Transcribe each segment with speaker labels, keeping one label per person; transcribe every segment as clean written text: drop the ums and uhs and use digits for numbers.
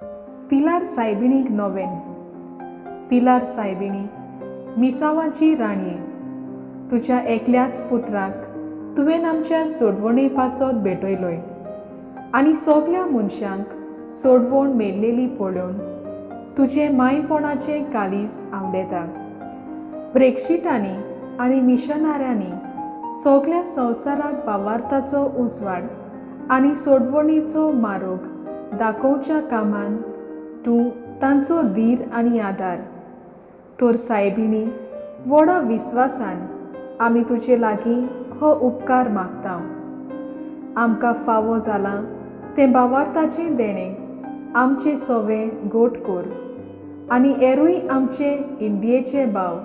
Speaker 1: पिलार सायबिणीक नोवेन. पिलार सायबिणी, मिसावाची राणये, तुज्या एकल्याच पुत्राक तुवें आमच्या सोडवणे पासत भेटयलोय आनी सगळ्या मनशांक सोडवण मेळलेली पळोवन तुजे मायपणाचें कालीस आवडेता. ब्रेक्शिटांनी आनी मिशनाऱ्यांनी सगळ्या संवसाराक भावार्थाचो उजवाड आनी सोडवणेचो मार्ग दाखोवच्या कामान तूं तांचो धीर आनी आदार. तर सायबिणी, व्हडा विस्वासान आमी तुजे लागीं हो उपकार मागता. आमकां फावो जालां तें भावार्थाचें देणें आमचे सोवे गोट कर आनी हेरूय आमचे इंडियेचे भाव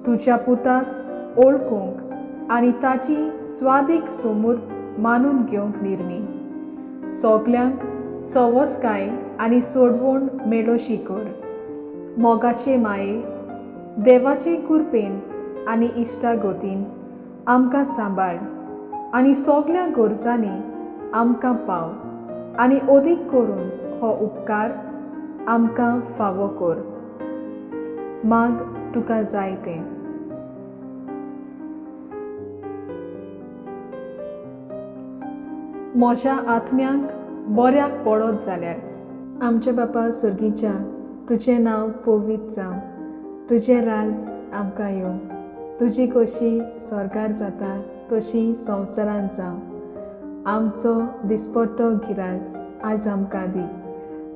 Speaker 1: तुज्या पुताक ओळखूंक आनी ताची स्वादीक समूर्त मानून घेवंक निर्मी. सगल्यांक सवस्काय आनी सोडवण मेळोशी कर. मोगाचे माये, देवाचे कृपेन आनी इश्टागतीन आमकां सांबाळ आनी सगळ्या गरजांनी आमकां पाव आनी अदीक करून हो उपकार आमकां फावो कर. माग तुका जाय तें. म्हज्या आत्म्यांक बऱ्याक पडत जाल्यार. आमच्या बापा सर्गीच्या, तुजें नांव पवित्र जावं, तुजें राज आमकां येवं, तुजी कशी स्वर्गार जाता तशी संवसारांत जावं. आमचो दिसपट्टो गिरास आज आमकां दी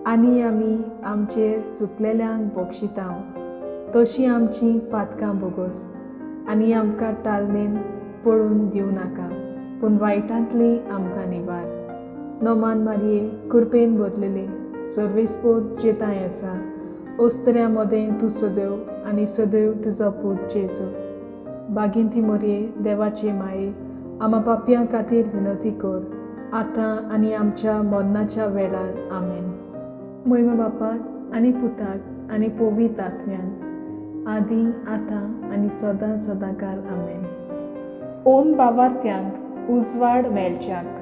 Speaker 1: आनी आमी आमचेर चुकलेल्यांक बक्षितांव तशी आमची पातकां बोगोस आनी आमकां टालनेन पडून दिवं नाका, पूण वायटांतली आमकां निवार. नोमान मारये, कृपेन भरलेले, सर्वेस्पोद जेताय आसा, ओस्तऱ्या मोदें तूं सदैव आनी सदैव तुजो पूत जेजू. बागिंती मोरये, देवाचे माये, आमा पापयां खातीर विनोती कर, आतां आनी आमच्या मरणाच्या वेळार. आमेन. महिमा बापाक आनी पुताक आनी पवित्र आत्म्यांक, आदी आतां आनी सदां सदांकाल. आमेन. ओन भावार्थ्यांक उजवाड मेळच्याक.